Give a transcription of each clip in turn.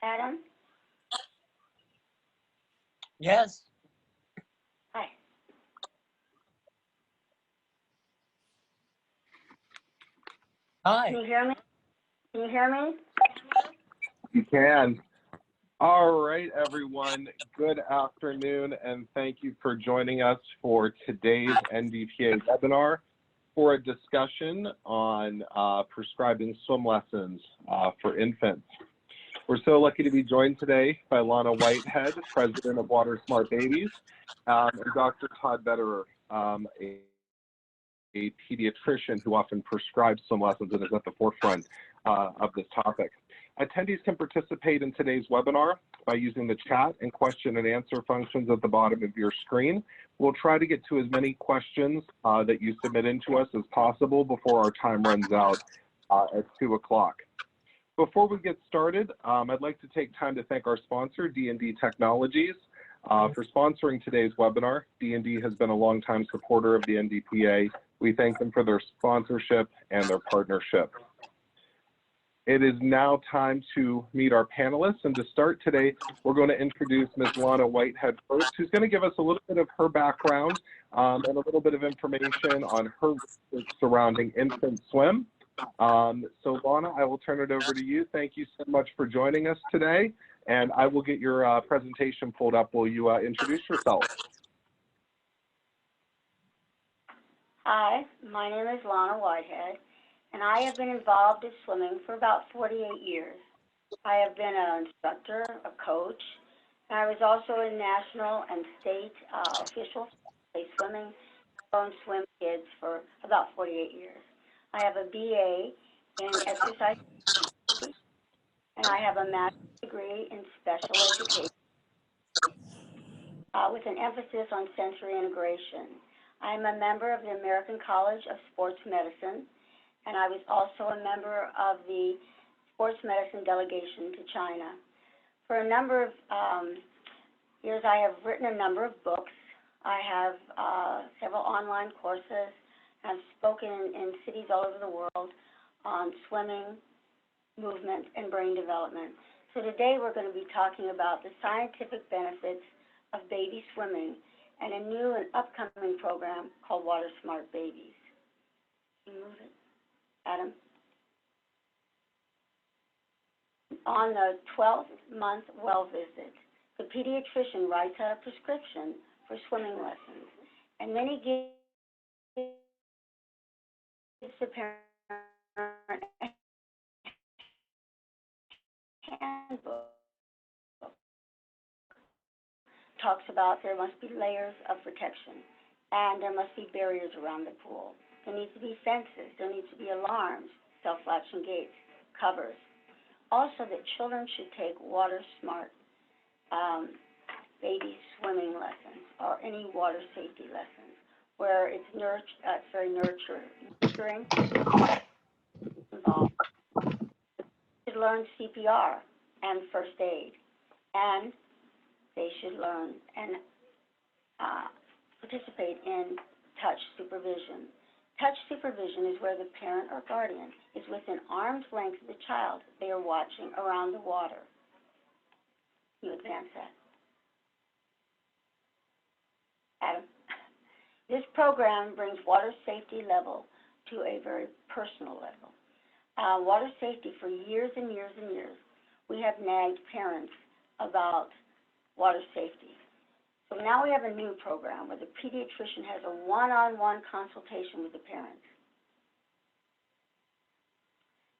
Adam? Yes. Hi. Hi. Can you hear me? Can you hear me? You can. All right, everyone. Good afternoon, and thank you for joining us for today's NDPA webinar for a discussion on prescribing swim lessons for infants. We're so lucky to be joined today by Lana Whitehead, President of Water Smart Babies, and Dr. Todd Vedder, a pediatrician who often prescribes swim lessons and is at the forefront of this topic. Attendees can participate in today's webinar by using the chat and question and answer functions at the bottom of your screen. We'll try to get to as many questions that you submit into us as possible before our time runs out at 2 o'clock. Before we get started, I'd like to take time to thank our sponsor, D&D Technologies, for sponsoring today's webinar. D&D has been a longtime supporter of the NDPA. We thank them for their sponsorship and their partnership. It is now time to meet our panelists, and to start today, we're going to introduce Ms. Lana Whitehead first, who's going to give us a little bit of her background and a little bit of information on her research surrounding infant swim. So Lana, I will turn it over to you. Thank you so much for joining us today, and I will get your presentation pulled up while you introduce yourself. Hi, my name is Lana Whitehead, and I have been involved in swimming for about 48 years. I have been an instructor, a coach, and I was also a national and state official for swimming, and swim kids for about 48 years. I have a BA in exercise, and I have a master's degree in special education with an emphasis on sensory integration. I am a member of the American College of Sports Medicine, and I was also a member of the sports medicine delegation to China. For a number of years, I have written a number of books. I have several online courses. I've spoken in cities all over the world on swimming, movement, and brain development. So today we're going to be talking about the scientific benefits of baby swimming and a new and upcoming program called Water Smart Babies. Can you move it, Adam? On the 12th month well visit, the pediatrician writes out a prescription for swimming lessons, and then he gives the parent a handbook. Talks about there must be layers of protection, and there must be barriers around the pool. There needs to be fences, there needs to be alarms, self-latching gates, covers. Also that children should take water smart baby swimming lessons or any water safety lessons where it's very nurturing, involved. They should learn CPR and first aid, and they should learn and participate in touch supervision. Touch supervision is where the parent or guardian is within arm's length of the child they are watching around the water. You advance that. Adam. This program brings water safety level to a very personal level. Water safety for years and years and years, we have nagged parents about water safety. So now we have a new program where the pediatrician has a one-on-one consultation with the parents.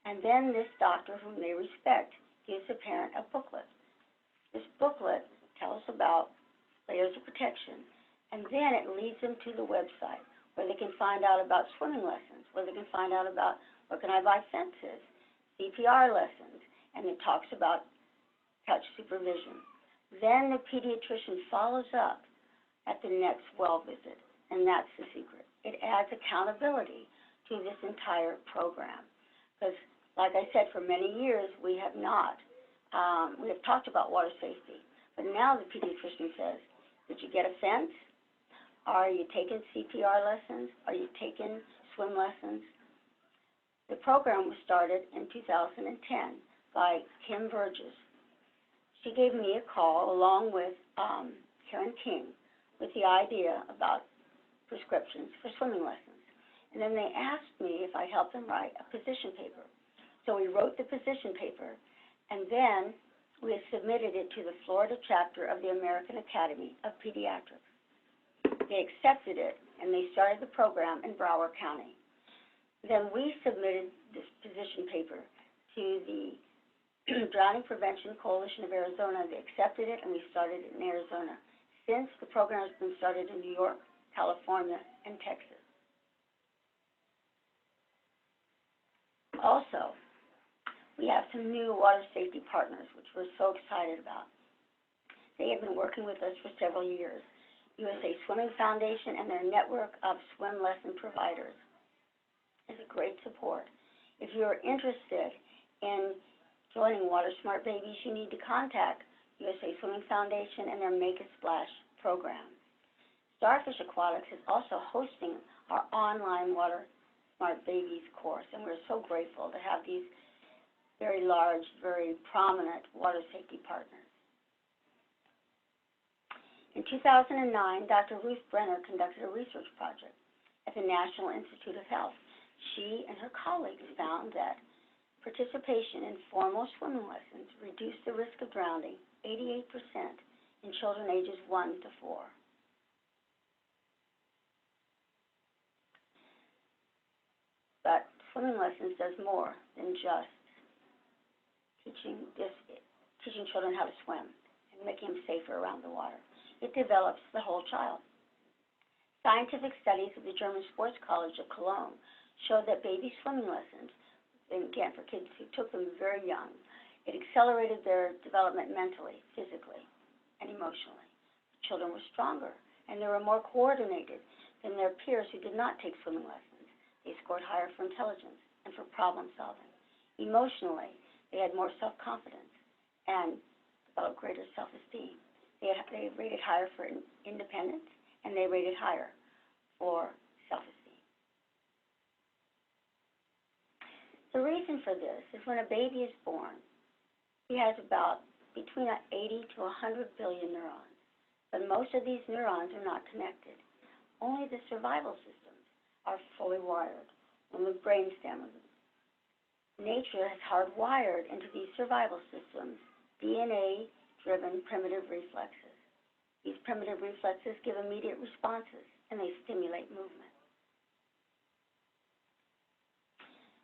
And then this doctor, whom they respect, gives the parent a booklet. This booklet tells about layers of protection, and then it leads them to the website where they can find out about swimming lessons, where they can find out about where can I buy fences, CPR lessons, and it talks about touch supervision. Then the pediatrician follows up at the next well visit, and that's the secret. It adds accountability to this entire program. Because, like I said, for many years we have not. We have talked about water safety, but now the pediatrician says, did you get a fence? Are you taking CPR lessons? Are you taking swim lessons? The program was started in 2010 by Kim Burgess. she gave me a call along with Karen King with the idea about prescriptions for swimming lessons. And then they asked me if I'd help them write a position paper. So we wrote the position paper, and then we submitted it to the Florida chapter of the American Academy of Pediatrics. They accepted it, and they started the program in Broward County. Then we submitted this position paper to the Drowning Prevention Coalition of Arizona. They accepted it, and we started it in Arizona. Since, the program has been started in New York, California, and Texas. Also, we have some new water safety partners, which we're so excited about. They have been working with us for several years. USA Swimming Foundation and their network of swim lesson providers is a great support. If you're interested in joining Water Smart Babies, you need to contact USA Swimming Foundation and their Make a Splash program. Starfish Aquatics is also hosting our online Water Smart Babies course, and we're so grateful to have these very large, very prominent water safety partners. In 2009, Dr. Ruth Brenner conducted a research project at the National Institute of Health. She and her colleagues found that participation in formal swimming lessons reduced the risk of drowning 88% in children ages 1 to 4. But swimming lessons does more than just teaching children how to swim and making them safer around the water. It develops the whole child. Scientific studies of the German Sports College of Cologne showed that baby swimming lessons, and again for kids who took them very young, it accelerated their development mentally, physically, and emotionally. Children were stronger, and they were more coordinated than their peers who did not take swimming lessons. They scored higher for intelligence and for problem solving. Emotionally, they had more self-confidence and developed greater self-esteem. They rated higher for independence, and they rated higher for self-esteem. The reason for this is when a baby is born, he has about between 80 to 100 billion neurons, but most of these neurons are not connected. Only the survival systems are fully wired in the brainstem. Nature has hardwired into these survival systems DNA-driven primitive reflexes. These primitive reflexes give immediate responses, and they stimulate movement.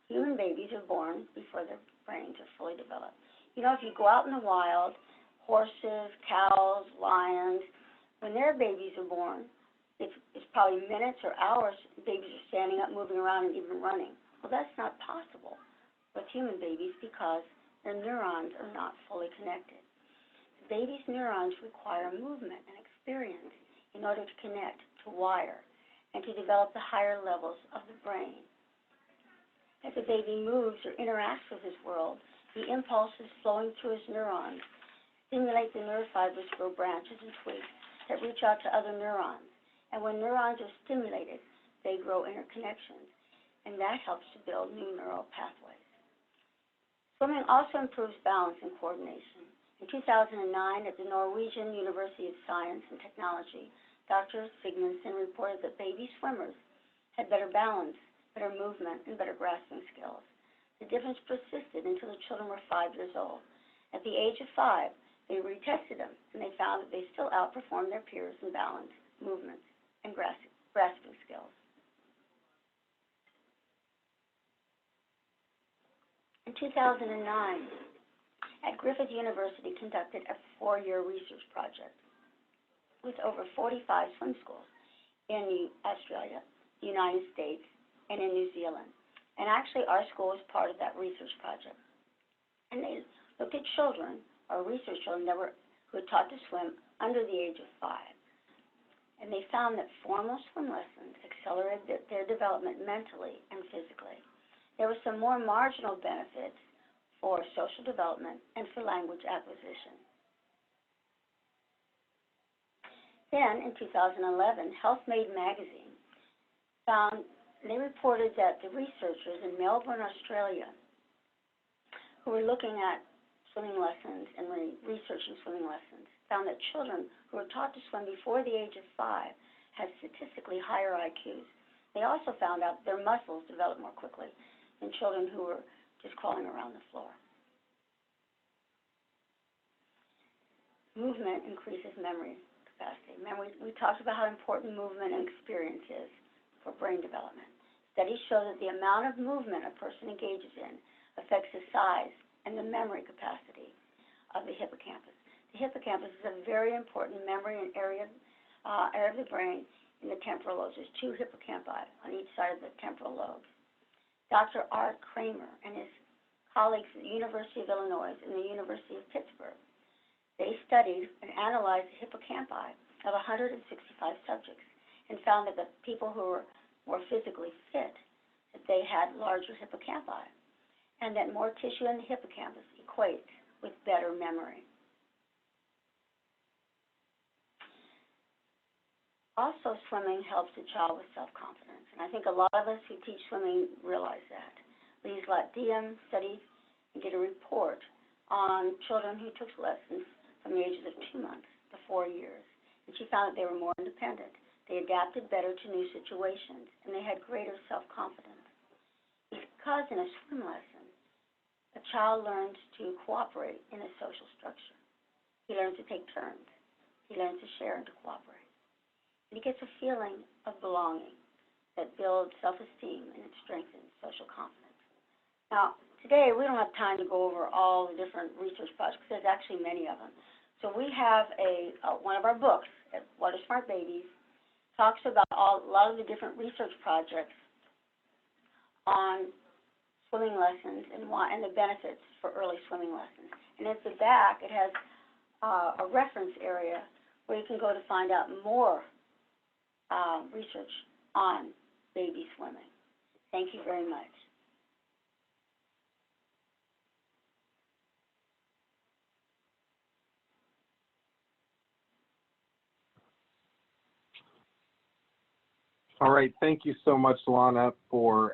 Human babies are born before their brains are fully developed. You know, if you go out in the wild, horses, cows, lions, when their babies are born, it's probably minutes or hours, babies are standing up, moving around, and even running. Well, that's not possible with human babies because their neurons are not fully connected. The baby's neurons require movement and experience in order to connect, to wire, and to develop the higher levels of the brain. As the baby moves or interacts with his world, the impulses flowing through his neurons stimulate the nerve fibers to grow branches and twigs that reach out to other neurons. And when neurons are stimulated, they grow interconnections, and that helps to build new neural pathways. Swimming also improves balance and coordination. In 2009, at the Norwegian University of Science and Technology, Dr. Sigmundsen reported that baby swimmers had better balance, better movement, and better grasping skills. The difference persisted until the children were 5 years old. At the age of 5, they retested them, and they found that they still outperformed their peers in balance, movements, and grasping skills. In 2009, at Griffith University conducted a 4-year research project with over 45 swim schools in Australia, the United States, and in New Zealand. And actually, our school was part of that research project. And they looked at children, or research children, who had taught to swim under the age of 5. And they found that formal swim lessons accelerated their development mentally and physically. There were some more marginal benefits for social development and for language acquisition. Then, in 2011, HealthMade magazine they reported that the researchers in Melbourne, Australia, who were looking at swimming lessons and researching swimming lessons found that children who were taught to swim before the age of 5 had statistically higher IQs. They also found out their muscles developed more quickly than children who were just crawling around the floor. Movement increases memory capacity. We talked about how important movement and experience is for brain development. Studies show that the amount of movement a person engages in affects the size and the memory capacity of the hippocampus. The hippocampus is a very important memory and area of the brain in the temporal lobes. There's 2 hippocampi on each side of the temporal lobes. Dr. Art Kramer and his colleagues at the University of Illinois and the University of Pittsburgh, they studied and analyzed the hippocampi of 165 subjects and found that the people who were more physically fit, that they had larger hippocampi, and that more tissue in the hippocampus equates with better memory. Also, swimming helps a child with self-confidence, and I think a lot of us who teach swimming realize that. Lise Lat-Diem studied and did a report on children who took lessons from the ages of 2 months to 4 years, and she found that they were more independent. They adapted better to new situations, and they had greater self-confidence. Because in a swim lesson, a child learns to cooperate in a social structure. He learns to take turns. He learns to share and to cooperate. And he gets a feeling of belonging that builds self-esteem and it strengthens social confidence. Now, today we don't have time to go over all the different research projects. There's actually many of them. So we have one of our books, Water Smart Babies, talks about a lot of the different research projects on swimming lessons and the benefits for early swimming lessons. And at the back, it has a reference area where you can go to find out more research on baby swimming. Thank you very much. All right, thank you so much, Lana, for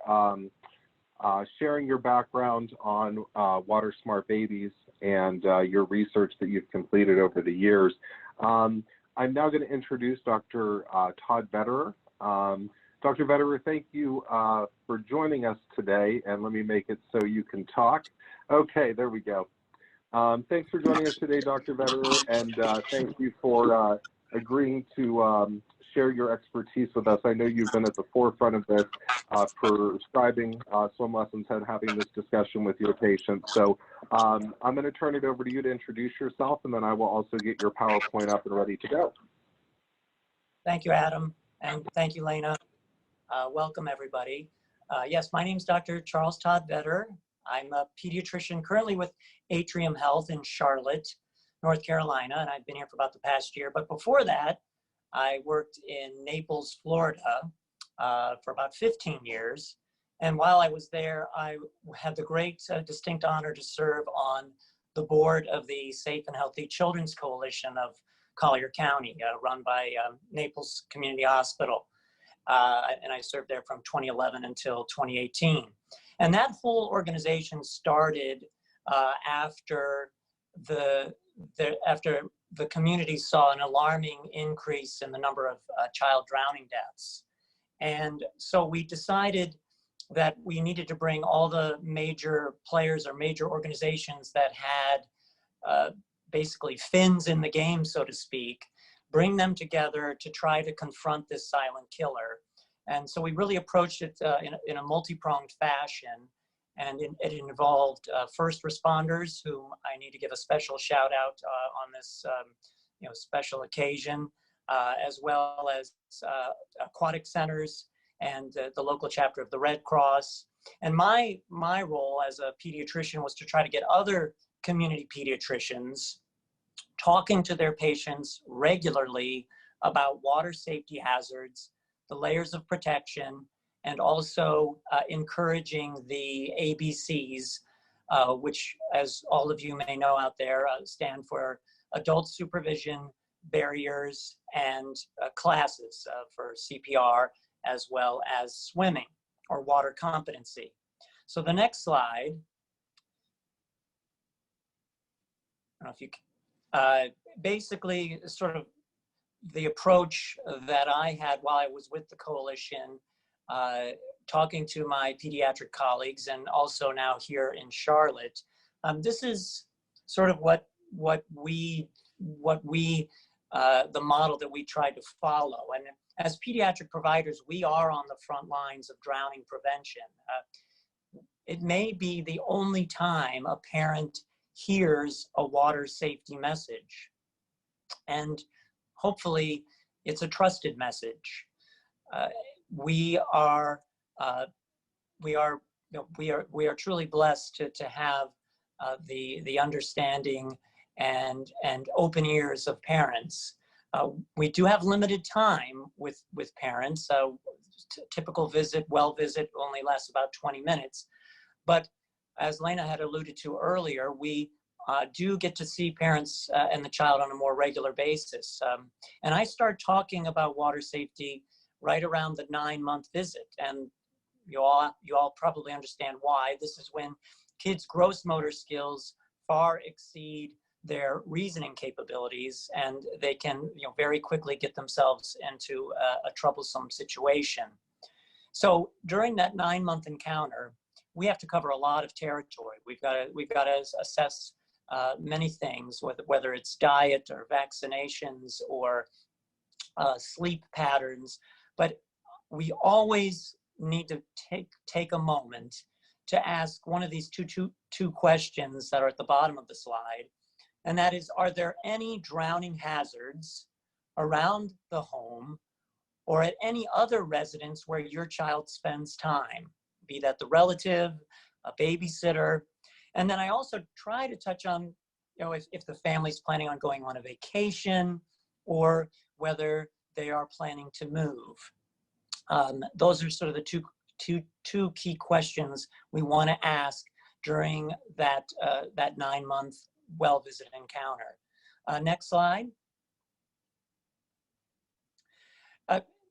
sharing your background on Water Smart Babies and your research that you've completed over the years. I'm now going to introduce Dr. Todd Vedder. Dr. Vedder, thank you for joining us today, and let me make it so you can talk. Okay, there we go. Thanks for joining us today, Dr. Vedder, and thank you for agreeing to share your expertise with us. I know you've been at the forefront of this, prescribing swim lessons and having this discussion with your patients. So I'm going to turn it over to you to introduce yourself, and then I will also get your PowerPoint up and ready to go. Thank you, Adam, and thank you, Lana. Welcome, everybody. Yes, my name is Dr. Charles Todd Vedder. I'm a pediatrician currently with Atrium Health in Charlotte, North Carolina, and I've been here for about the past year. But before that, I worked in Naples, Florida for about 15 years. And while I was there, I had the great distinct honor to serve on the board of the Safe and Healthy Children's Coalition of Collier County, run by Naples Community Hospital. And I served there from 2011 until 2018. And that whole organization started after the community saw an alarming increase in the number of child drowning deaths. And so we decided that we needed to bring all the major players or major organizations that had basically fins in the game, so to speak, bring them together to try to confront this silent killer. And so we really approached it in a multi-pronged fashion. And it involved first responders, whom I need to give a special shout out on this special occasion, as well as aquatic centers and the local chapter of the Red Cross. And my role as a pediatrician was to try to get other community pediatricians talking to their patients regularly about water safety hazards, the layers of protection, and also encouraging the ABCs, which, as all of you may know out there, stand for adult supervision, barriers, and classes for CPR, as well as swimming or water competency. So the next slide I don't know if you basically sort of the approach that I had while I was with the coalition, talking to my pediatric colleagues and also now here in Charlotte. This is sort of what we the model that we tried to follow. And as pediatric providers, we are on the front lines of drowning prevention. It may be the only time a parent hears a water safety message, and hopefully it's a trusted message. We are truly blessed to have the understanding and open ears of parents. We do have limited time with parents. Typical well visit only lasts about 20 minutes. But as Lana had alluded to earlier, we do get to see parents and the child on a more regular basis. And I start talking about water safety right around the 9-month visit. And you all probably understand why. This is when kids' gross motor skills far exceed their reasoning capabilities, and they can very quickly get themselves into a troublesome situation. So during that 9-month encounter, we have to cover a lot of territory. We've got to assess many things, whether it's diet or vaccinations or sleep patterns, but we always need to take a moment to ask one of these two questions that are at the bottom of the slide, and that is, are there any drowning hazards around the home or at any other residence where your child spends time, be that the relative, a babysitter? And then I also try to touch on, if the family's planning on going on a vacation or whether they are planning to move. Those are sort of the two key questions we want to ask during that 9-month well visit encounter. Next slide.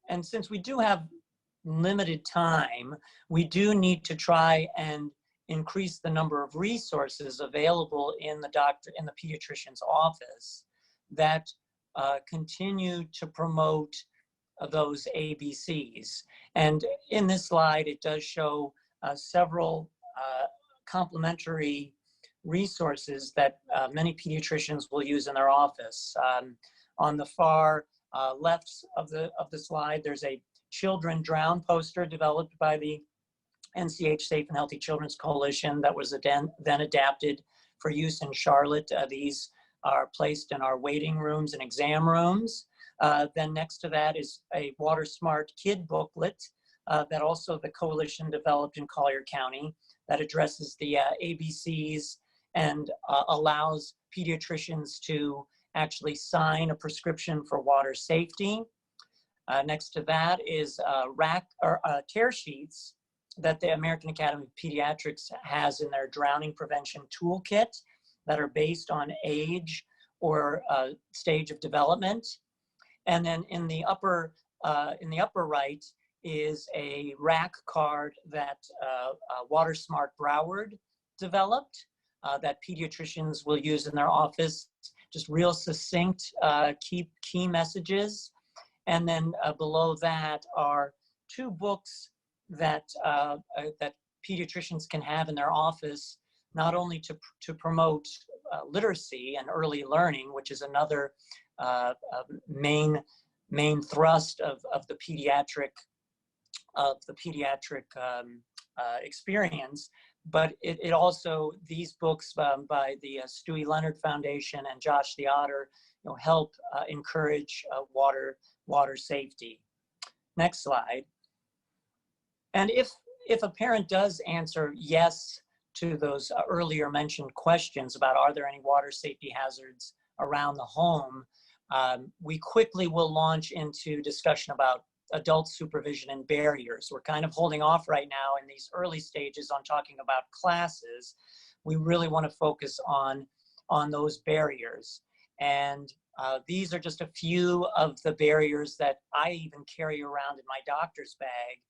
And since we do have limited time, we do need to try and increase the number of resources available in the pediatrician's office that continue to promote those ABCs. And in this slide, it does show several complementary resources that many pediatricians will use in their office. On the far left of the slide, there's a Children Drown poster developed by the NCH Safe and Healthy Children's Coalition that was then adapted for use in Charlotte. These are placed in our waiting rooms and exam rooms. Then next to that is a Water Smart Kid booklet that also the coalition developed in Collier County that addresses the ABCs and allows pediatricians to actually sign a prescription for water safety. Next to that is tear sheets that the American Academy of Pediatrics has in their drowning prevention toolkit that are based on age or stage of development. And then in the upper right is a rack card that Water Smart Broward developed that pediatricians will use in their office. Just real succinct key messages. And then below that are 2 books that pediatricians can have in their office, not only to promote literacy and early learning, which is another main thrust of the pediatric experience, but it also, these books by the Stewie Leonard Foundation and Josh the Otter, help encourage water safety. Next slide. And if a parent does answer yes to those earlier mentioned questions about are there any water safety hazards around the home, we quickly will launch into discussion about adult supervision and barriers. We're kind of holding off right now in these early stages on talking about classes. We really want to focus on those barriers. And these are just a few of the barriers that I even carry around in my doctor's bag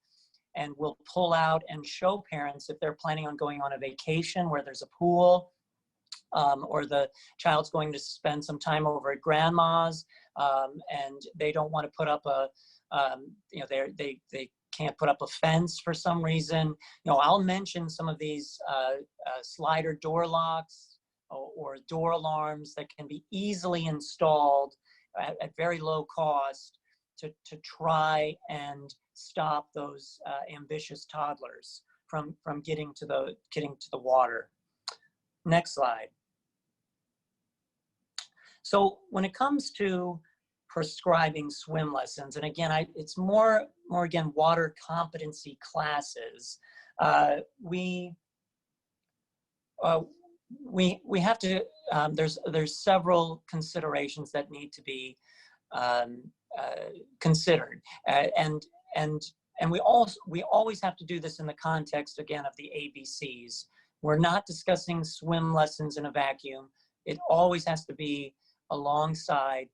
and will pull out and show parents if they're planning on going on a vacation where there's a pool, or the child's going to spend some time over at grandma's, and they don't want to put up a, you know, they can't put up a fence for some reason. You know, I'll mention some of these slider door locks or door alarms that can be easily installed at very low cost to try and stop those ambitious toddlers from getting to the water. Next slide. So when it comes to prescribing swim lessons, and again, it's more again water competency classes. We have to. There's several considerations that need to be considered, and we always have to do this in the context again of the ABCs. We're not discussing swim lessons in a vacuum. It always has to be alongside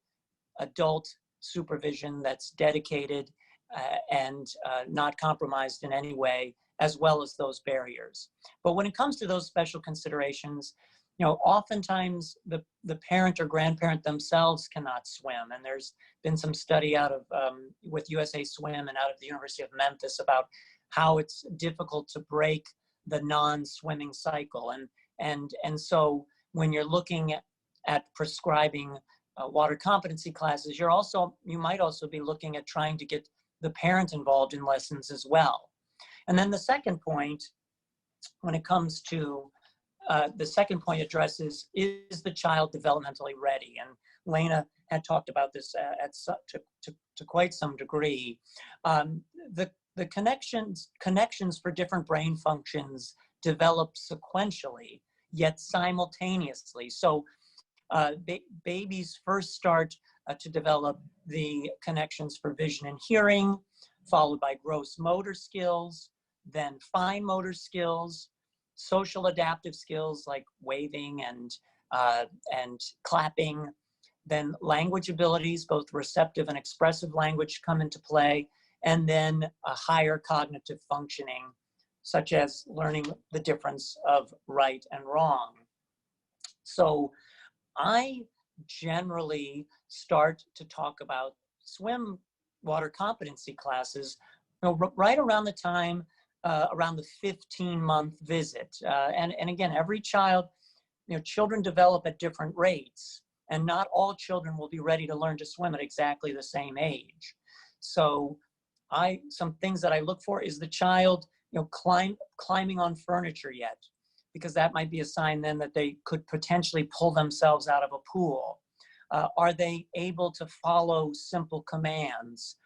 adult supervision that's dedicated and not compromised in any way, as well as those barriers. But when it comes to those special considerations, you know, oftentimes the parent or grandparent themselves cannot swim. And there's been some study out of, with USA Swim and out of the University of Memphis about how it's difficult to break the non-swimming cycle. And so when you're looking at prescribing water competency classes, you might also be looking at trying to get the parent involved in lessons as well. And then the second point, when it comes to the second point addresses, is the child developmentally ready? And Lana had talked about this to quite some degree. The connections for different brain functions develop sequentially, yet simultaneously. So babies first start to develop the connections for vision and hearing, followed by gross motor skills, then fine motor skills, social adaptive skills like waving and clapping, then language abilities, both receptive and expressive language, come into play, and then a higher cognitive functioning, such as learning the difference of right and wrong. So I generally start to talk about swim water competency classes, you know, right around the time, around the 15-month visit. And again, every child, you know, children develop at different rates, and not all children will be ready to learn to swim at exactly the same age. So some things that I look for is the child, you know, climbing on furniture yet, because that might be a sign then that they could potentially pull themselves out of a pool. Are they able to follow simple commands?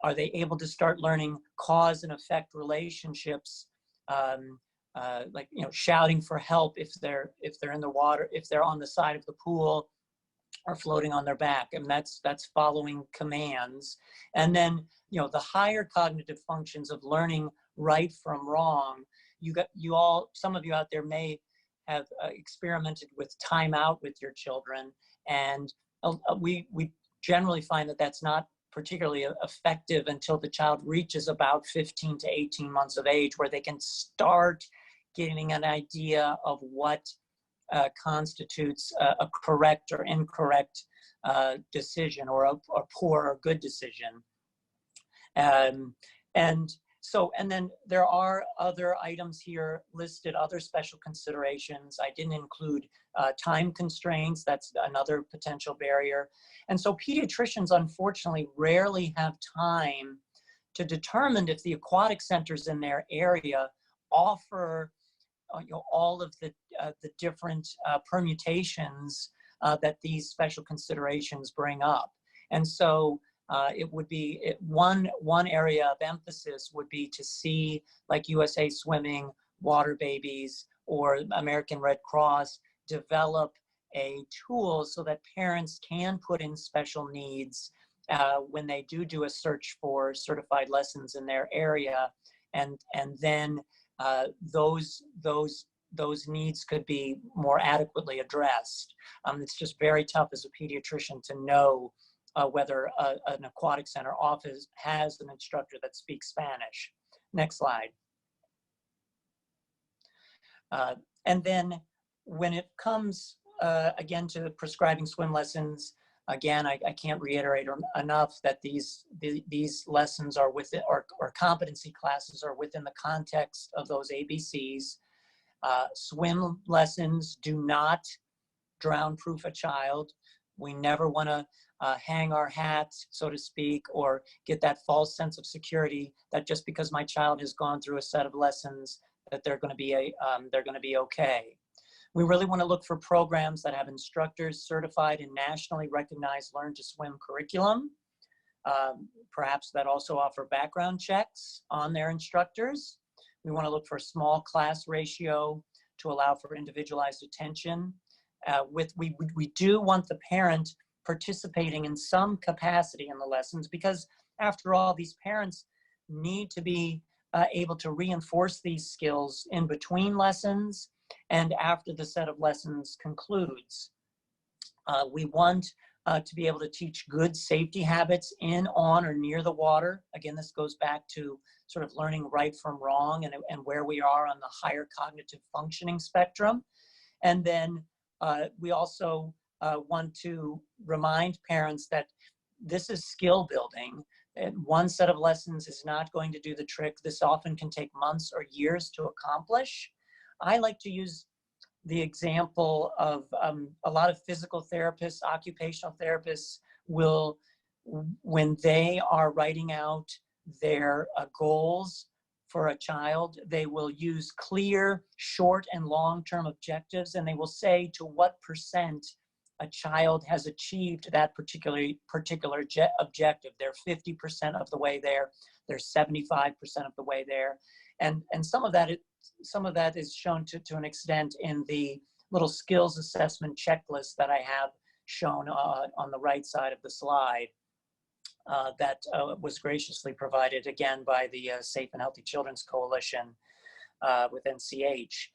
Are they able to start learning cause and effect relationships, like, you know, shouting for help if they're in the water, if they're on the side of the pool or floating on their back, and that's following commands. And then, you know, the higher cognitive functions of learning right from wrong. Some of you out there may have experimented with timeout with your children, and we generally find that that's not particularly effective until the child reaches about 15 to 18 months of age, where they can start getting an idea of what constitutes a correct or incorrect decision, or a poor or good decision. And then there are other items here listed, other special considerations. I didn't include time constraints. That's another potential barrier. And so pediatricians, unfortunately, rarely have time to determine if the aquatic centers in their area offer you know, all of the different permutations that these special considerations bring up. And so it would be one area of emphasis would be to see, like USA Swimming, Water Babies, or American Red Cross develop a tool so that parents can put in special needs when they do a search for certified lessons in their area, and then those needs could be more adequately addressed. It's just very tough as a pediatrician to know whether an aquatic center office has an instructor that speaks Spanish. Next slide. And then when it comes, again, to prescribing swim lessons, again, I can't reiterate enough that these lessons are within, or competency classes are within the context of those ABCs. Swim lessons do not drown-proof a child. We never want to hang our hat, so to speak, or get that false sense of security that just because my child has gone through a set of lessons that they're going to be okay. We really want to look for programs that have instructors certified in nationally recognized Learn to Swim curriculum, perhaps that also offer background checks on their instructors. We want to look for a small class ratio to allow for individualized attention. We do want the parent participating in some capacity in the lessons, because after all, these parents need to be able to reinforce these skills in between lessons and after the set of lessons concludes. We want to be able to teach good safety habits in, on, or near the water. Again, this goes back to sort of learning right from wrong and where we are on the higher cognitive functioning spectrum. And then we also want to remind parents that this is skill building. And one set of lessons is not going to do the trick. This often can take months or years to accomplish. I like to use the example of a lot of physical therapists, occupational therapists will, when they are writing out their goals for a child, they will use clear, short and long-term objectives, and they will say to what percent a child has achieved that particular objective. They're 50% of the way there, they're 75% of the way there. And some of that is shown to an extent in the little skills assessment checklist that I have shown on the right side of the slide that was graciously provided again by the Safe and Healthy Children's Coalition with NCH.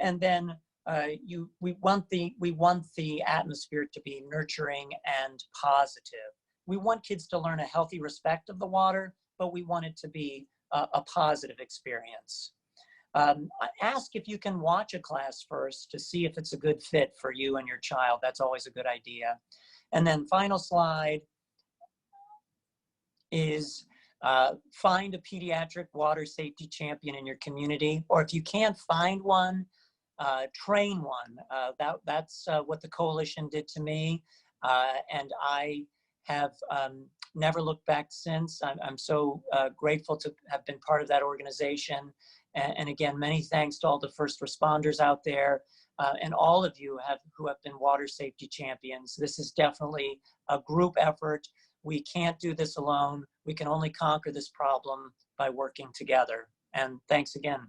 And then we want the atmosphere to be nurturing and positive. We want kids to learn a healthy respect of the water, but we want it to be a positive experience. Ask if you can watch a class first to see if it's a good fit for you and your child. That's always a good idea. And then final slide is find a pediatric water safety champion in your community, or if you can't find one, train one. That's what the coalition did to me, and I have never looked back since. I'm so grateful to have been part of that organization. And again, many thanks to all the first responders out there and all of you who have been water safety champions. This is definitely a group effort. We can't do this alone. We can only conquer this problem by working together. And thanks again.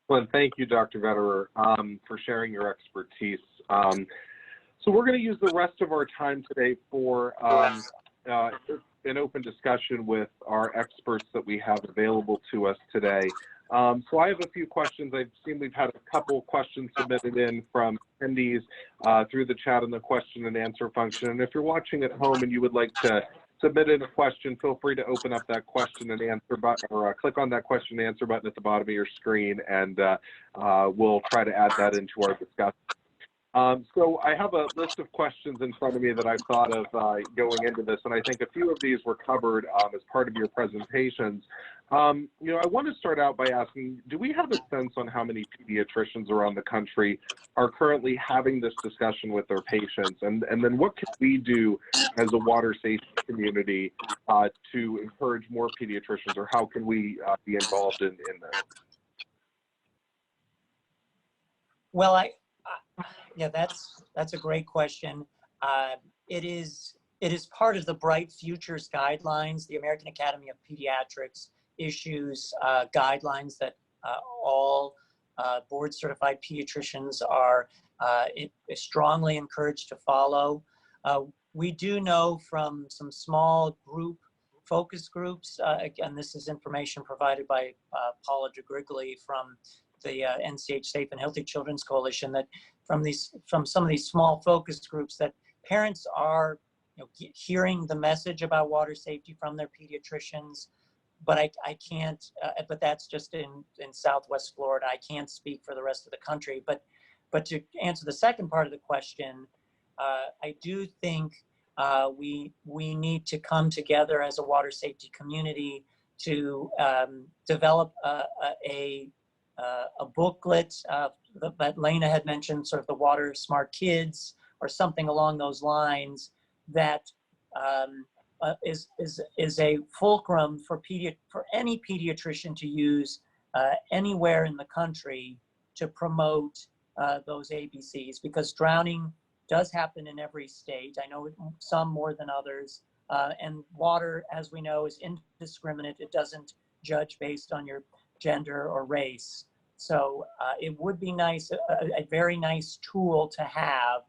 Well, thank you, Dr. Vedder, for sharing your expertise. So we're going to use the rest of our time today for an open discussion with our experts that we have available to us today. So I have a few questions. I've seen we've had a couple questions submitted in from attendees through the chat and the question and answer function. And if you're watching at home and you would like to submit in a question, feel free to open up that question and answer button, or click on that question and answer button at the bottom of your screen, and we'll try to add that into our discussion. So I have a list of questions in front of me that I've thought of going into this, and I think a few of these were covered as part of your presentations. You know, I want to start out by asking, do we have a sense on how many pediatricians around the country are currently having this discussion with their patients? And then what can we do as a water safety community to encourage more pediatricians, or how can we be involved in this? Well, yeah, that's a great question. It is part of the Bright Futures guidelines. The American Academy of Pediatrics issues guidelines that all board-certified pediatricians are strongly encouraged to follow. We do know from some small focus groups, again, this is information provided by Paula DeGrigoli from the NCH Safe and Healthy Children's Coalition, that from some of these small focus groups, that parents are hearing the message about water safety from their pediatricians, but I can't, but that's just in Southwest Florida. I can't speak for the rest of the country. But to answer the second part of the question, I do think we need to come together as a water safety community to develop a booklet that Lana had mentioned, sort of the Water Smart Kids or something along those lines, that is a fulcrum for any pediatrician to use anywhere in the country to promote those ABCs, because drowning does happen in every state. I know some more than others, and water, as we know, is indiscriminate. It doesn't judge based on your gender or race. So it would be nice, a very nice tool to have.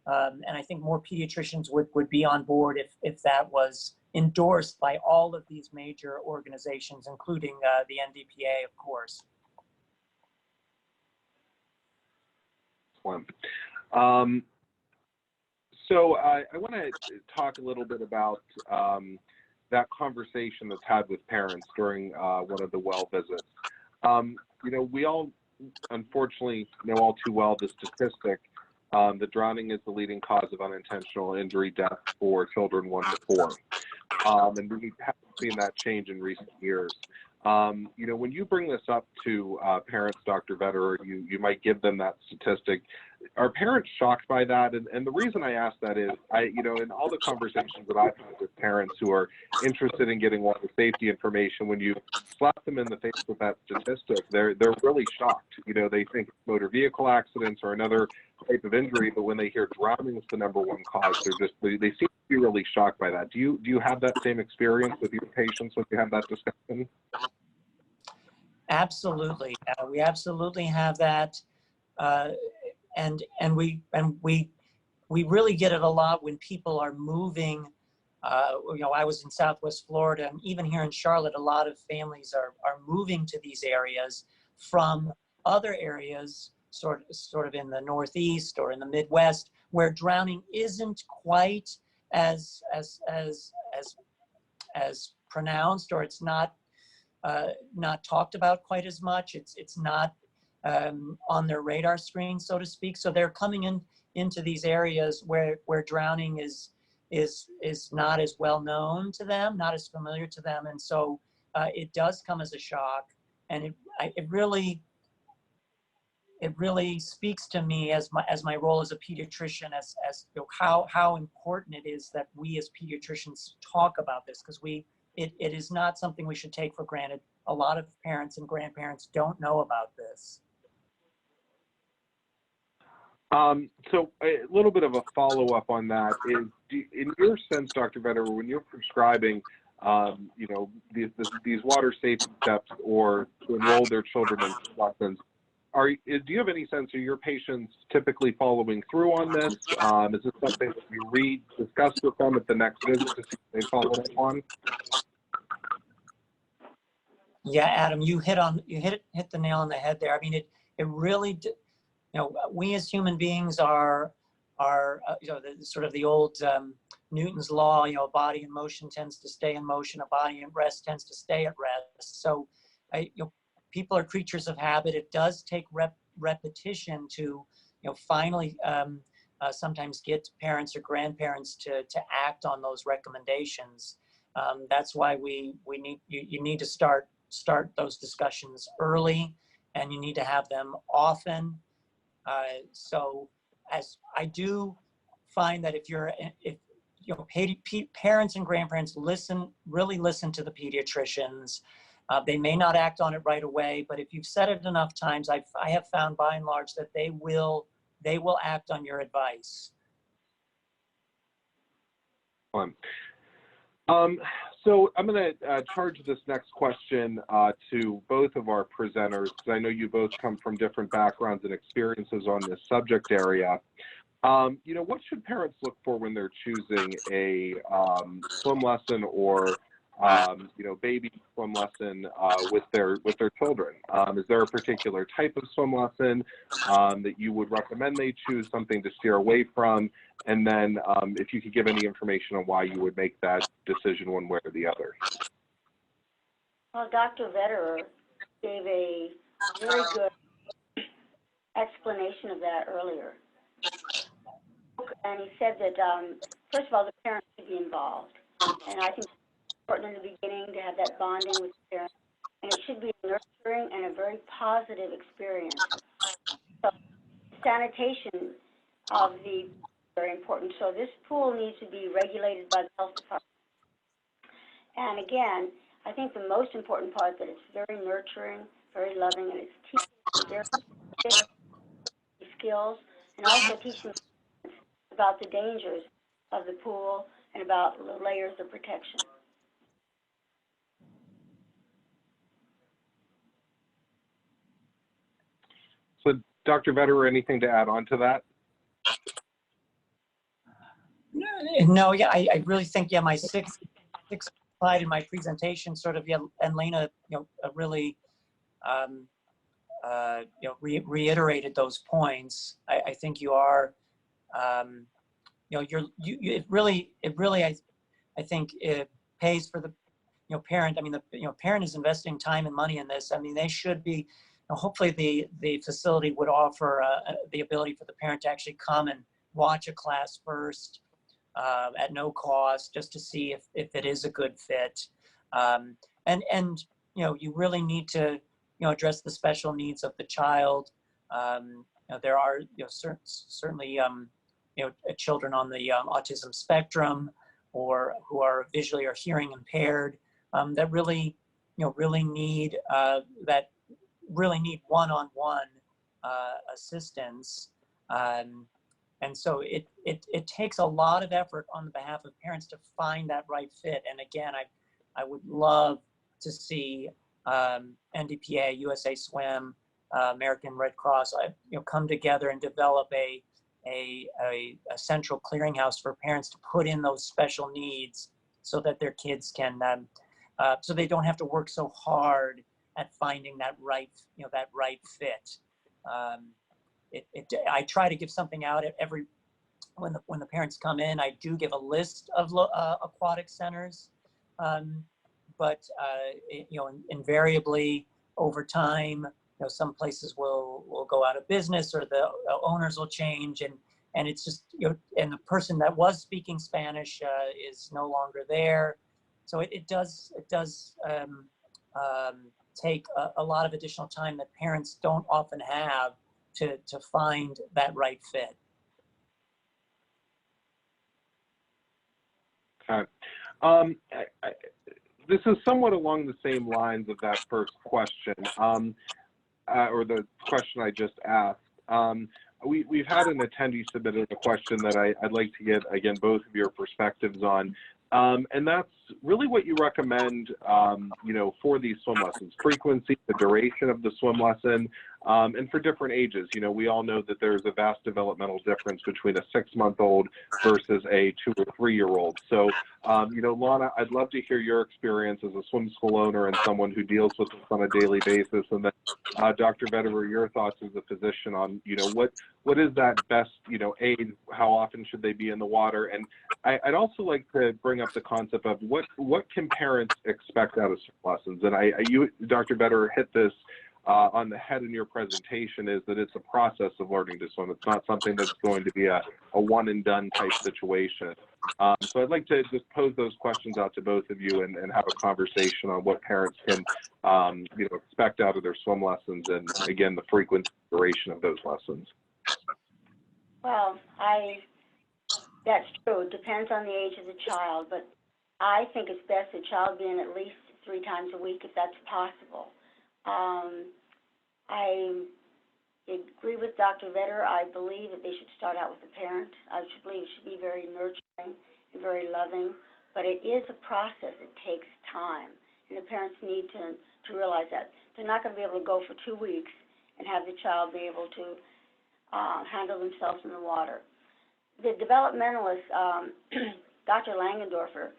And I think more pediatricians would be on board if that was endorsed by all of these major organizations, including the NDPA, of course. So I want to talk a little bit about that conversation that's had with parents during one of the well visits. You know, we all unfortunately know all too well the statistic that drowning is the leading cause of unintentional injury death for children 1 to 4. And we haven't seen that change in recent years. You know, when you bring this up to parents, Dr. Vedder, you might give them that statistic. Are parents shocked by that? And the reason I ask that is, you know, in all the conversations that I've had with parents who are interested in getting water safety information, when you slap them in the face with that statistic, they're really shocked. You know, they think motor vehicle accidents or another type of injury, but when they hear drowning is the #1 cause, they seem to be really shocked by that. Do you have that same experience with your patients when you have that discussion? Absolutely, we absolutely have that, and we really get it a lot when people are moving. You know, I was in Southwest Florida, and even here in Charlotte, a lot of families are moving to these areas from other areas, sort of in the Northeast or in the Midwest, where drowning isn't quite as pronounced, or it's not talked about quite as much. It's not on their radar screen, so to speak. So they're coming into these areas where drowning is not as well known to them, not as familiar to them, and so it does come as a shock, and it really speaks to me as my role as a pediatrician, as you know, how important it is that we as pediatricians talk about this, because it is not something we should take for granted. A lot of parents and grandparents don't know about this. So a little bit of a follow-up on that is, in your sense, Dr. Vedder, when you're prescribing, you know, these water safety steps or to enroll their children in lessons, do you have any sense, are your patients typically following through on this? Is this something that you discuss with them at the next visit to see if they follow up on? Yeah, Adam, you hit the nail on the head there. I mean, it really, you know, we as human beings are you know, sort of the old Newton's law. You know, a body in motion tends to stay in motion. A body at rest tends to stay at rest. So, you know, people are creatures of habit. It does take repetition to, you know, finally sometimes get parents or grandparents to act on those recommendations. That's why you need to start those discussions early, and you need to have them often. So, as I do find that if you know, parents and grandparents really listen to the pediatricians. They may not act on it right away, but if you've said it enough times, I have found by and large that they will act on your advice. So I'm going to charge this next question to both of our presenters, because I know you both come from different backgrounds and experiences on this subject area. You know, what should parents look for when they're choosing a swim lesson or you know, baby swim lesson with their children? Is there a particular type of swim lesson that you would recommend they choose, something to steer away from? And then if you could give any information on why you would make that decision one way or the other. Well, Dr. Vedder gave a very good explanation of that earlier. And he said that, first of all, the parents should be involved. And I think it's important in the beginning to have that bonding with the parents. And it should be nurturing and a very positive experience. So sanitation of the very important. So this pool needs to be regulated by the health department. And again, I think the most important part that it's very nurturing, very loving, and it's teaching very specific skills, and also teaching about the dangers of the pool and about the layers of protection. So, Dr. Vedder, anything to add on to that? No, yeah, I really think, yeah, my sixth slide in my presentation sort of, yeah, and Lana, really, reiterated those points. I think you are, it really, I think it pays for the, parent. I mean, the parent is investing time and money in this. I mean, they should be, hopefully the facility would offer the ability for the parent to actually come and watch a class first at no cost, just to see if it is a good fit. And you really need to, address the special needs of the child. There are, certainly, children on the autism spectrum or who are visually or hearing impaired that really, really need one-on-one assistance. And so it takes a lot of effort on the behalf of parents to find that right fit. And again, I would love to see NDPA, USA Swim, American Red Cross, come together and develop a central clearinghouse for parents to put in those special needs so that their kids can, so they don't have to work so hard at finding that right fit. I try to give something out at every, when the parents come in, I do give a list of aquatic centers, but invariably over time, some places will go out of business or the owners will change, and it's just, and the person that was speaking Spanish is no longer there. So it does take a lot of additional time that parents don't often have to find that right fit. Okay. This is somewhat along the same lines of that first question, or the question I just asked. We've had an attendee submitted a question that I'd like to get, again, both of your perspectives on. And that's really what you recommend, for these swim lessons: frequency, the duration of the swim lesson, and for different ages. We all know that there's a vast developmental difference between a 6-month-old versus a 2 or 3-year-old. So, Lana, I'd love to hear your experience as a swim school owner and someone who deals with this on a daily basis. And then, Dr. Vedder, your thoughts as a physician on, what is that best, aid? How often should they be in the water? And I'd also like to bring up the concept of what can parents expect out of swim lessons? And you, Dr. Vedder, hit this on the head in your presentation, is that it's a process of learning to swim. It's not something that's going to be a one and done type situation. So I'd like to just pose those questions out to both of you and have a conversation on what parents can, expect out of their swim lessons, and again, the frequency and duration of those lessons. Well, that's true. It depends on the age of the child, but I think it's best the child be in at least 3 times a week if that's possible. I agree with Dr. Vedder. I believe that they should start out with the parent. I believe it should be very nurturing and very loving, but it is a process. It takes time, and the parents need to realize that. They're not going to be able to go for 2 weeks and have the child be able to handle themselves in the water. The developmentalist, Dr. Langendorfer,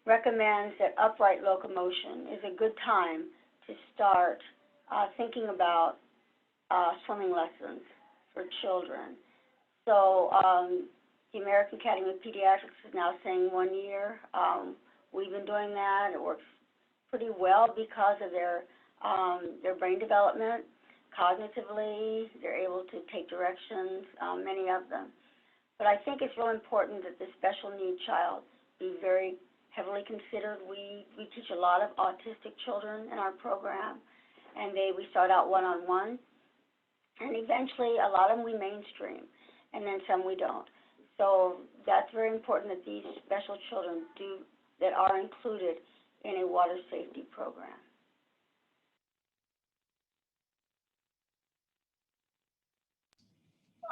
recommends that upright locomotion is a good time to start thinking about swimming lessons for children. So the American Academy of Pediatrics is now saying 1 year. We've been doing that. It works pretty well because of their brain development. Cognitively, they're able to take directions, many of them. But I think it's really important that the special need child be very heavily considered. We teach a lot of autistic children in our program, and we start out one-on-one, and eventually a lot of them we mainstream, and then some we don't. So that's very important that these special children that are included in a water safety program.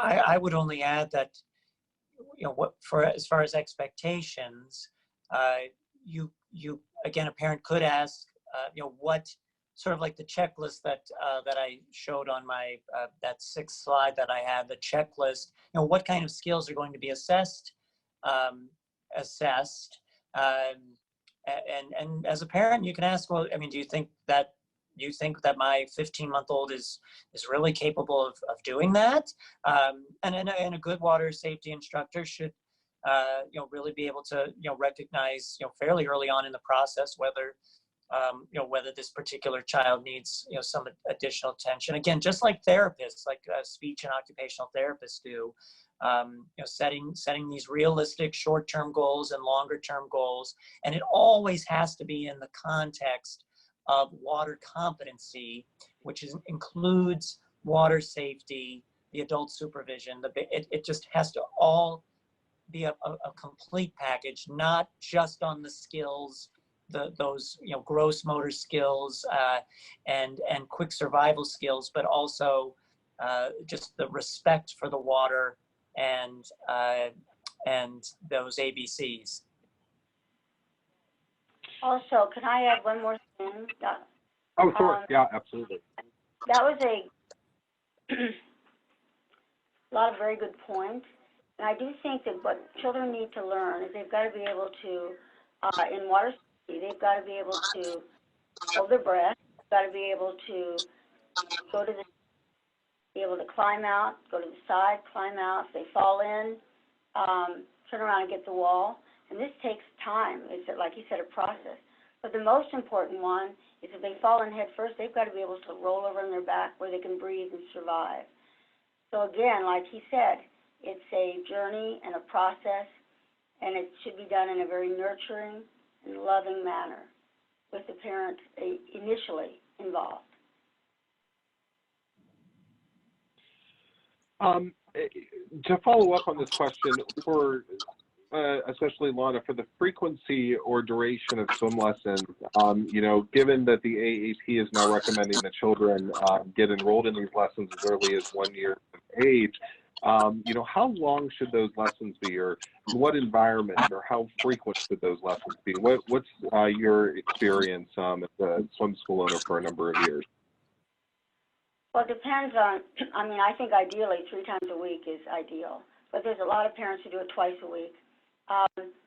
I would only add that, you know, as far as expectations, you again, a parent could ask, you know, what sort of like the checklist that I showed on my that 6th slide that I had, the checklist. You know, what kind of skills are going to be assessed, and as a parent, you can ask, well, I mean, do you think that my 15-month-old is really capable of doing that? And a good water safety instructor should, you know, really be able to, you know, recognize, you know, fairly early on in the process whether, you know, whether this particular child needs, you know, some additional attention. Again, just like therapists, like speech and occupational therapists do, you know, setting these realistic short-term goals and longer-term goals, and it always has to be in the context of water competency, which includes water safety, the adult supervision. It just has to all be a complete package, not just on the skills, those, you know, gross motor skills and quick survival skills, but also just the respect for the water and those ABCs. Also, can I add one more thing? Oh, sure. Yeah, absolutely. That was a lot of very good points. And I do think that what children need to learn is they've got to be able to, in water safety, they've got to be able to hold their breath, they've got to be able to be able to climb out, go to the side, climb out. If they fall in, turn around and get the wall. And this takes time. It's, like you said, a process. But the most important one is if they fall in head first, they've got to be able to roll over on their back where they can breathe and survive. So again, like he said, it's a journey and a process, and it should be done in a very nurturing and loving manner with the parent initially involved. To follow up on this question, for especially Lana, for the frequency or duration of swim lessons, you know, given that the AAP is now recommending that children get enrolled in these lessons as early as 1 year of age, you know, how long should those lessons be, or in what environment, or how frequent should those lessons be? What's your experience as a swim school owner for a number of years? Well, it depends on, I mean, I think ideally 3 times a week is ideal, but there's a lot of parents who do it twice a week.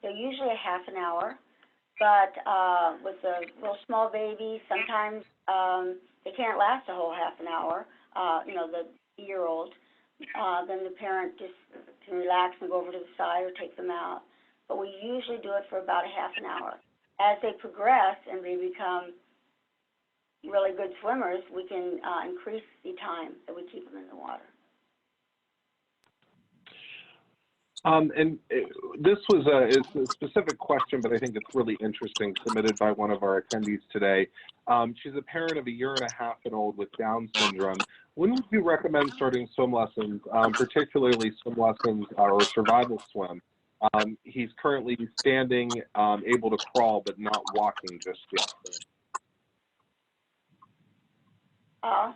They're usually a half an hour, but with a real small baby, sometimes they can't last a whole half an hour, you know, the year-old. Then the parent just can relax and go over to the side or take them out. But we usually do it for about a half an hour. As they progress and they become really good swimmers, we can increase the time that we keep them in the water. And this was it's a specific question, but I think it's really interesting, submitted by one of our attendees today. She's a parent of a 1.5-year-old with Down syndrome. When would you recommend starting swim lessons, particularly swim lessons or survival swim? He's currently standing, able to crawl, but not walking just yet.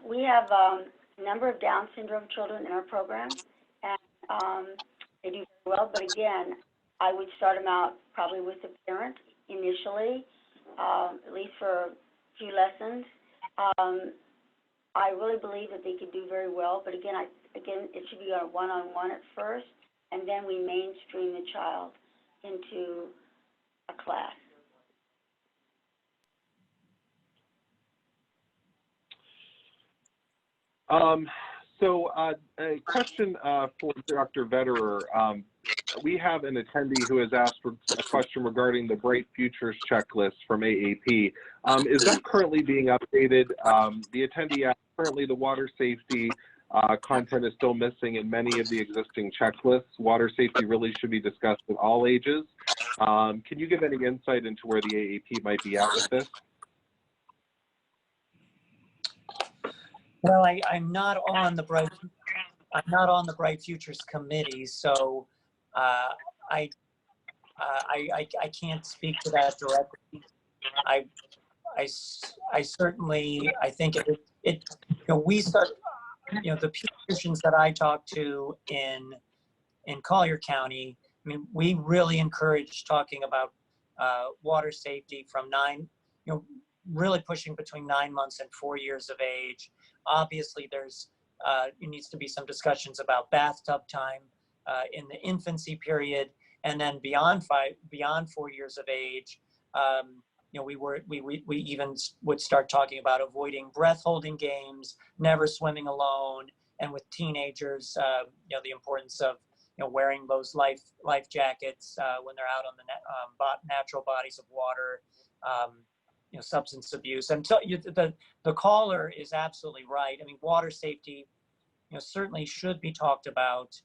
We have a number of Down syndrome children in our program, and they do very well. But again, I would start them out probably with the parent initially, at least for a few lessons. I really believe that they could do very well, but again, it should be a one-on-one at first, and then we mainstream the child into a class. So a question for Dr. Vedder. we have an attendee who has asked for a question regarding the Bright Futures checklist from AAP. Is that currently being updated? The attendee asked, currently the water safety content is still missing in many of the existing checklists. Water safety really should be discussed with all ages. Can you give any insight into where the AAP might be at with this? Well, I'm not on the Bright Futures committee, so I can't speak to that directly. I certainly, I think we start, the pediatricians that I talk to in Collier County, I mean, we really encourage talking about water safety from really pushing between 9 months and 4 years of age. Obviously, there needs to be some discussions about bathtub time in the infancy period, and then beyond 4 years of age. We even would start talking about avoiding breath holding games, never swimming alone, and with teenagers, the importance of wearing those life jackets when they're out on the natural bodies of water. Substance abuse. And so the caller is absolutely right. I mean, water safety, certainly should be talked about.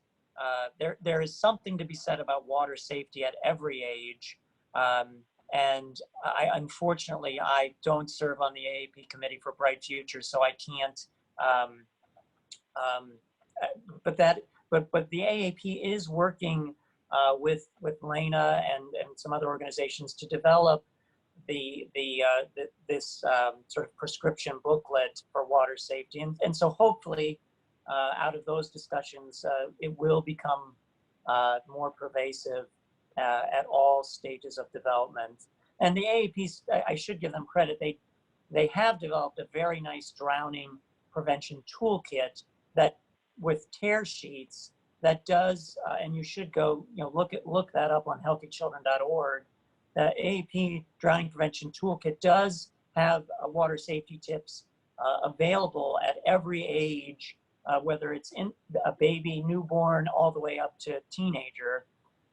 There is something to be said about water safety at every age. And unfortunately, I don't serve on the AAP committee for Bright Future, so I can't. But the AAP is working with Lana and some other organizations to develop this sort of prescription booklet for water safety, and so hopefully out of those discussions it will become more pervasive at all stages of development. And the AAPs, I should give them credit, they have developed a very nice drowning prevention toolkit that with tear sheets that does, and you should go look that up on healthychildren.org. The AAP Drowning Prevention Toolkit does have water safety tips available at every age, whether it's in a baby, newborn, all the way up to teenager.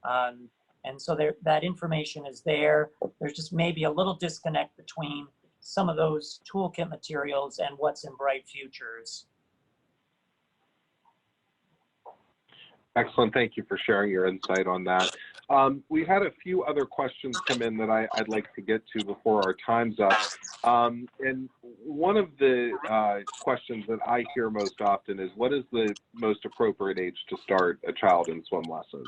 And so that information is there. There's just maybe a little disconnect between some of those toolkit materials and what's in Bright Futures. Excellent. Thank you for sharing your insight on that. We had a few other questions come in that I'd like to get to before our time's up. And one of the questions that I hear most often is, what is the most appropriate age to start a child in swim lessons?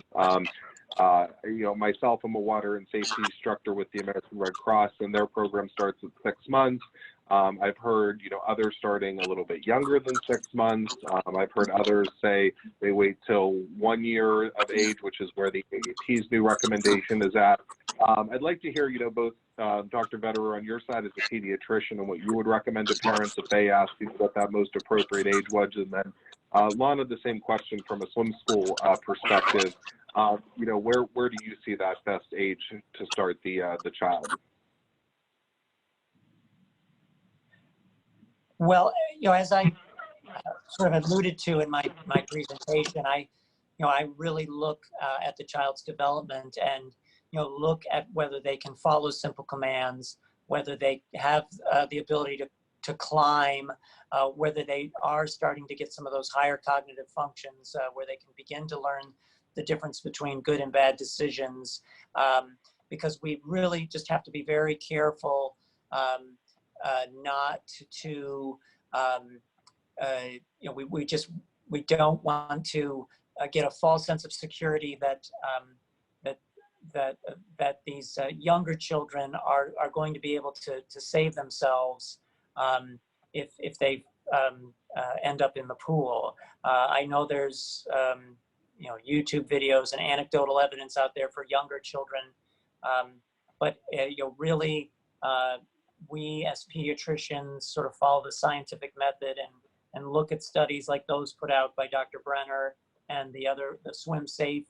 Myself, I'm a water and safety instructor with the American Red Cross, and their program starts at 6 months. I've heard, others starting a little bit younger than 6 months. I've heard others say they wait till 1 year of age, which is where the AAP's new recommendation is at. I'd like to hear, both Dr. Vedder on your side as a pediatrician and what you would recommend to parents if they ask you what that most appropriate age was, and then Lana, the same question from a swim school perspective. Where do you see that best age to start the child? Well, as I sort of alluded to in my presentation, I really look at the child's development and, look at whether they can follow simple commands, whether they have the ability to climb, whether they are starting to get some of those higher cognitive functions where they can begin to learn the difference between good and bad decisions, because we really just have to be very careful not to, we don't want to get a false sense of security that these younger children are going to be able to save themselves if they end up in the pool. I know there's YouTube videos and anecdotal evidence out there for younger children, but really. We as pediatricians sort of follow the scientific method and look at studies like those put out by Dr. Brenner and the Swim Safe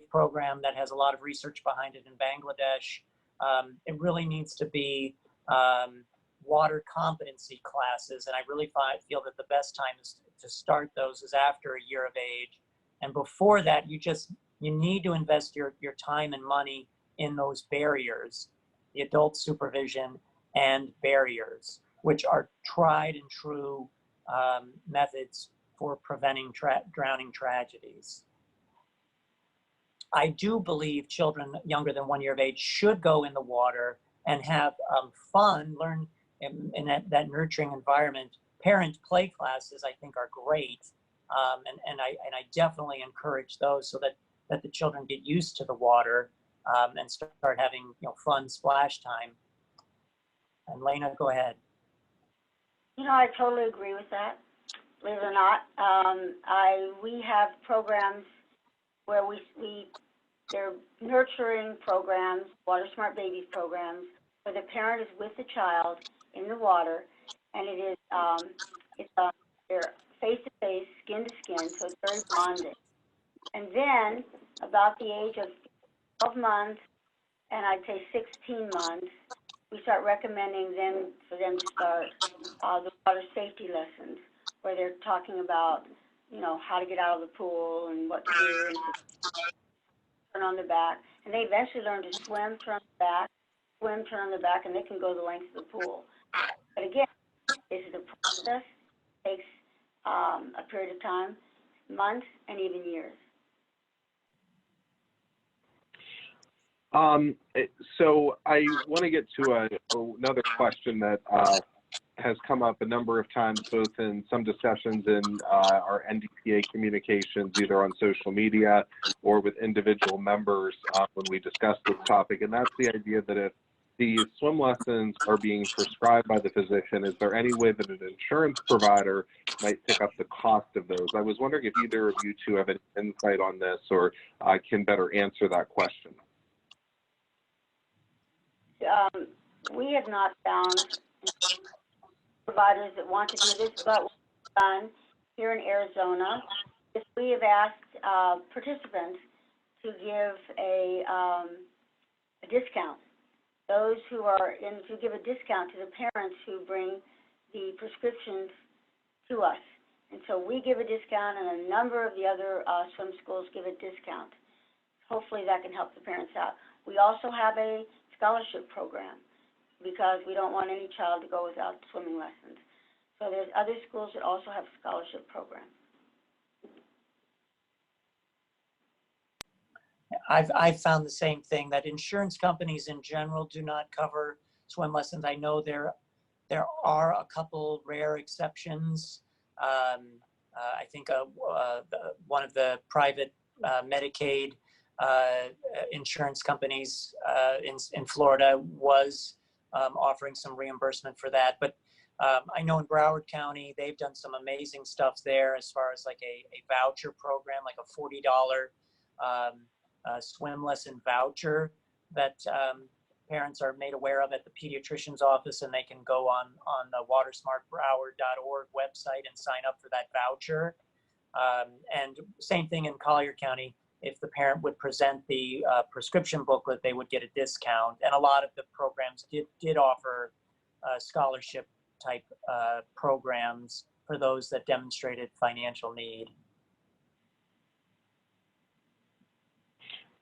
program that has a lot of research behind it in Bangladesh. It really needs to be water competency classes, and I really feel that the best time to start those is after a year of age. And before that, you just you need to invest your time and money in those barriers, the adult supervision and barriers, which are tried and true methods for preventing drowning tragedies. I do believe children younger than 1 year of age should go in the water and have fun, learn in that nurturing environment. Parent play classes, I think, are great, and I definitely encourage those so that the children get used to the water and start having fun splash time. And Lana, go ahead. I totally agree with that. Believe it or not, we have programs where they're nurturing programs, Water Smart Babies programs, where the parent is with the child in the water, and they're face to face, skin to skin, so it's very bonding. And then, about the age of 12 months, and I'd say 16 months, we start recommending for them to start the water safety lessons, where they're talking about, how to get out of the pool and what to do, and turn on the back. And they eventually learn to swim, turn on the back, swim, turn on the back, and they can go the length of the pool. But again, this is a process. It takes a period of time, months, and even years. So I want to get to another question that has come up a number of times, both in some discussions in our NDPA communications, either on social media or with individual members when we discuss this topic, and that's the idea that if the swim lessons are being prescribed by the physician, is there any way that an insurance provider might pick up the cost of those? I was wondering if either of you two have any insight on this or can better answer that question. We have not found providers that want to do this, but what we've done here in Arizona is we have asked participants to give a discount. Those who are in, to give a discount to the parents who bring the prescriptions to us. And so we give a discount, and a number of the other swim schools give a discount. Hopefully that can help the parents out. We also have a scholarship program because we don't want any child to go without swimming lessons. So there's other schools that also have scholarship programs. I've found the same thing, that insurance companies in general do not cover swim lessons. I know there are a couple rare exceptions. I think one of the private Medicaid insurance companies in Florida was offering some reimbursement for that. But I know in Broward County, they've done some amazing stuff there as far as like a voucher program, like a $40 swim lesson voucher that parents are made aware of at the pediatrician's office, and they can go on the watersmartbroward.org website and sign up for that voucher. And same thing in Collier County. If the parent would present the prescription booklet, they would get a discount. And a lot of the programs did offer scholarship type programs for those that demonstrated financial need.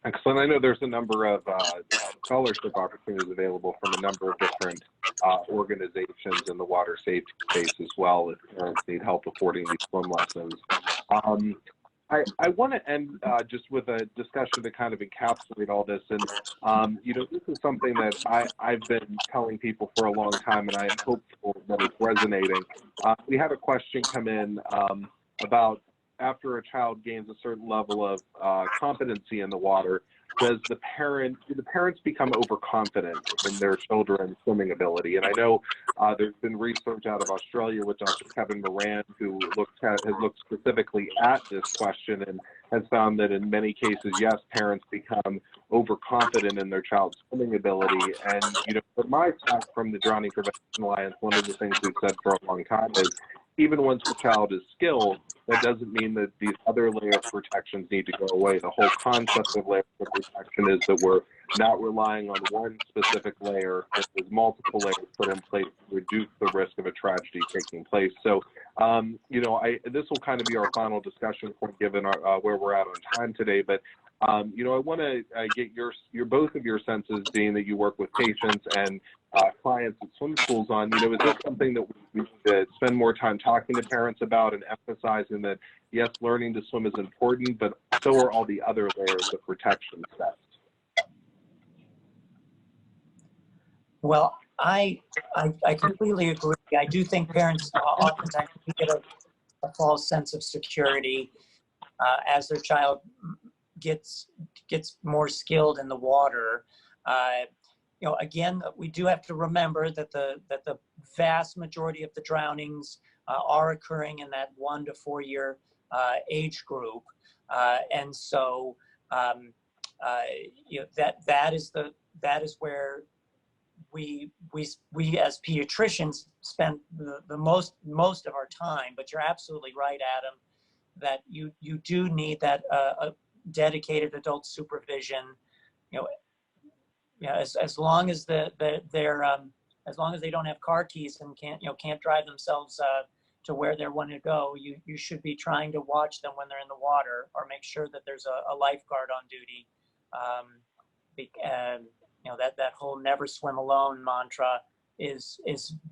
Excellent. I know there's a number of scholarship opportunities available from a number of different organizations in the water safety space as well if parents need help affording these swim lessons. I want to end just with a discussion to kind of encapsulate all this. And, this is something that I've been telling people for a long time, and I'm hopeful that it's resonating. We had a question come in about after a child gains a certain level of competency in the water, do the parents become overconfident in their children's swimming ability? And I know there's been research out of Australia with Dr. Kevin Moran, who has looked specifically at this question and has found that in many cases, yes, parents become overconfident in their child's swimming ability. And, from my talk from the Drowning Prevention Alliance, one of the things we've said for a long time is even once the child is skilled, that doesn't mean that these other layer of protections need to go away. The whole concept of layer of protection is that we're not relying on one specific layer, but there's multiple layers put in place to reduce the risk of a tragedy taking place. So You know, this will kind of be our final discussion point given our, where we're at on time today, but you know, I want to get both of your senses, being that you work with patients and clients at swim schools, on, you know, is this something that we need to spend more time talking to parents about and emphasizing that, yes, learning to swim is important, but so are all the other layers of protection steps? Well, I completely agree. I do think parents oftentimes get a false sense of security as their child gets more skilled in the water. You know, again, we do have to remember that the vast majority of the drownings are occurring in that 1 to 4 year age group, and so you know, that is where we as pediatricians spend the most of our time. But you're absolutely right, Adam, that you do need that dedicated adult supervision. You know, as long as as long as they don't have car keys and can't drive themselves to where they want to go, you should be trying to watch them when they're in the water, or make sure that there's a lifeguard on duty. You know, that whole never swim alone mantra is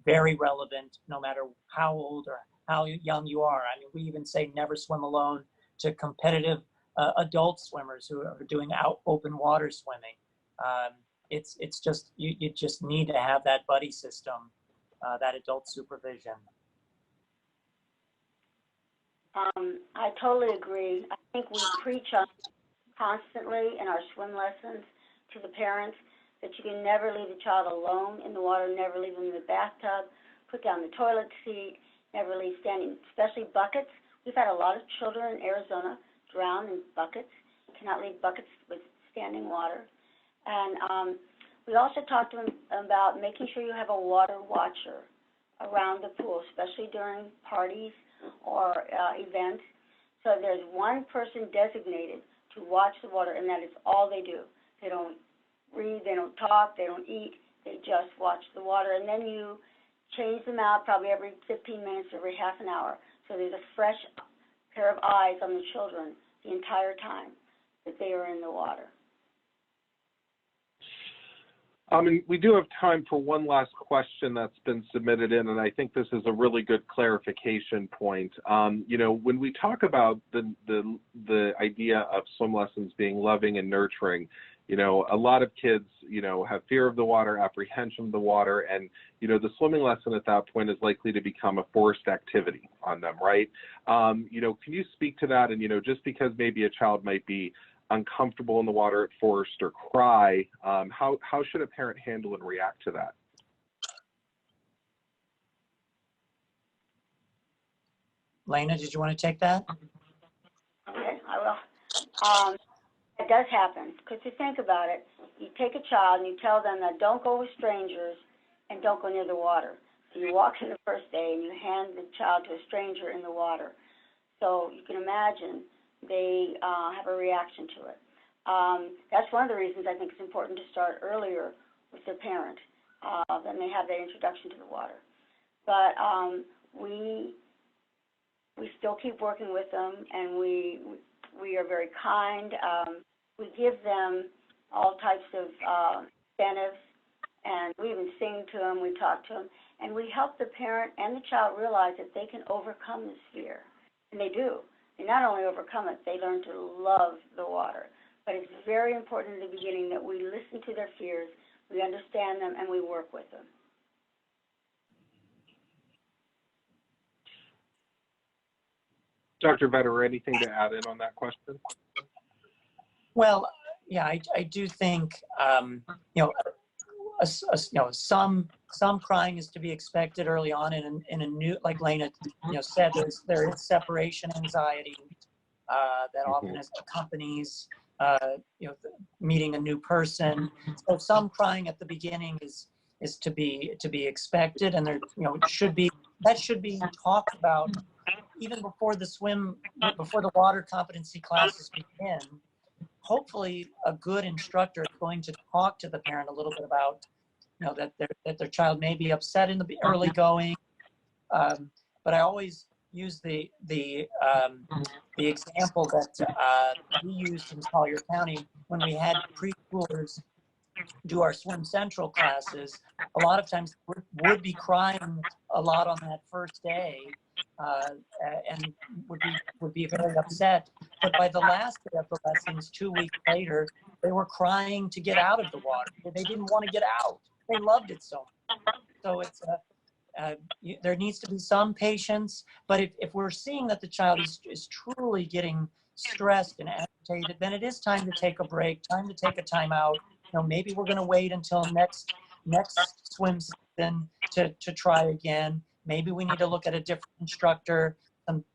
very relevant, no matter how old or how young you are. I mean, we even say never swim alone to competitive adult swimmers who are doing open water swimming. It's just, you just need to have that buddy system, that adult supervision. I totally agree. I think we preach on constantly in our swim lessons to the parents that you can never leave the child alone in the water, never leave them in the bathtub, put down the toilet seat, never leave standing, especially buckets. We've had a lot of children in Arizona drown in buckets. You cannot leave buckets with standing water. And we also talked to them about making sure you have a water watcher around the pool, especially during parties or events. So there's one person designated to watch the water, and that is all they do. They don't read, they don't talk, they don't eat, they just watch the water. And then you change them out probably every 15 minutes, every half an hour. So there's a fresh pair of eyes on the children the entire time that they are in the water. And we do have time for one last question that's been submitted in, and I think this is a really good clarification point. You know, when we talk about the idea of swim lessons being loving and nurturing, you know, a lot of kids, you know, have fear of the water, apprehension of the water, and, you know, the swimming lesson at that point is likely to become a forced activity on them, right? You know, can you speak to that? And, you know, just because maybe a child might be uncomfortable in the water at first or cry, how should a parent handle and react to that? Lana, did you want to take that? Okay, I will. It does happen, because you think about it, you take a child and you tell them that don't go with strangers and don't go near the water. So you walk in the first day and you hand the child to a stranger in the water. So you can imagine they have a reaction to it. That's one of the reasons I think it's important to start earlier with the parent, then they have that introduction to the water. But we still keep working with them, and we are very kind. We give them all types of incentives, and we even sing to them, we talk to them, and we help the parent and the child realize that they can overcome this fear. And they do. They not only overcome it, they learn to love the water. But it's very important in the beginning that we listen to their fears, we understand them, and we work with them. Dr. Vedder, anything to add in on that question? Well, yeah, I do think, you know, some crying is to be expected early on in a new, like Lana, you know, said, there is separation anxiety that often accompanies, you know, meeting a new person. So some crying at the beginning is to be expected, and there, you know, should be talked about even before the water competency classes begin. Hopefully, a good instructor is going to talk to the parent a little bit about, you know, that their child may be upset in the early going. But I always use the example that we used in Collier County when we had preschoolers do our Swim Central classes. A lot of times would be crying a lot on that first day, and would be very upset. But by the last day of the lessons, 2 weeks later, they were crying to get out of the water. They didn't want to get out. They loved it so much. So it's there needs to be some patience. But if we're seeing that the child is truly getting stressed and agitated, then it is time to take a break, time to take a time out. You know, maybe we're going to wait until next swim season to try again. Maybe we need to look at a different instructor,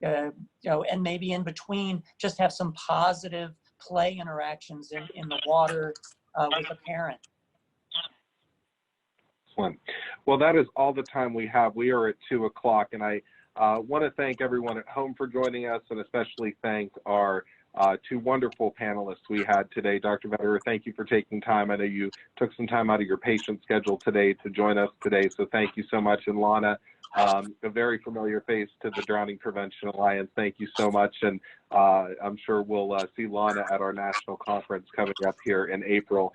you know, and maybe in between, just have some positive play interactions in the water with a parent. Excellent. Well, that is all the time we have. We are at 2 o'clock, and I want to thank everyone at home for joining us, and especially thank our 2 wonderful panelists we had today. Dr. Vedder, thank you for taking time. I know you took some time out of your patient schedule today to join us today, so thank you so much. And Lana, a very familiar face to the Drowning Prevention Alliance, thank you so much. And I'm sure we'll see Lana at our national conference coming up here in April.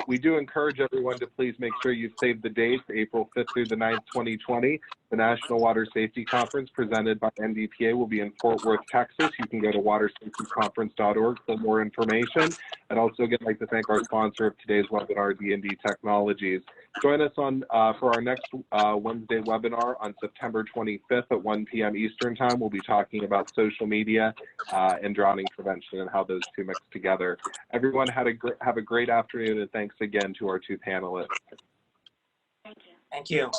We do encourage everyone to please make sure you've saved the dates, April 5th through the 9th, 2020. The National Water Safety Conference presented by NDPA will be in Fort Worth, Texas. You can go to watersafetyconference.org for more information. I'd also again like to thank our sponsor of today's webinar, D&D Technologies. Join us on for our next Wednesday webinar on September 25th at 1 p.m. Eastern Time. We'll be talking about social media and drowning prevention and how those two mix together. Everyone have a great afternoon, and thanks again to our 2 panelists. Thank you. Thank you.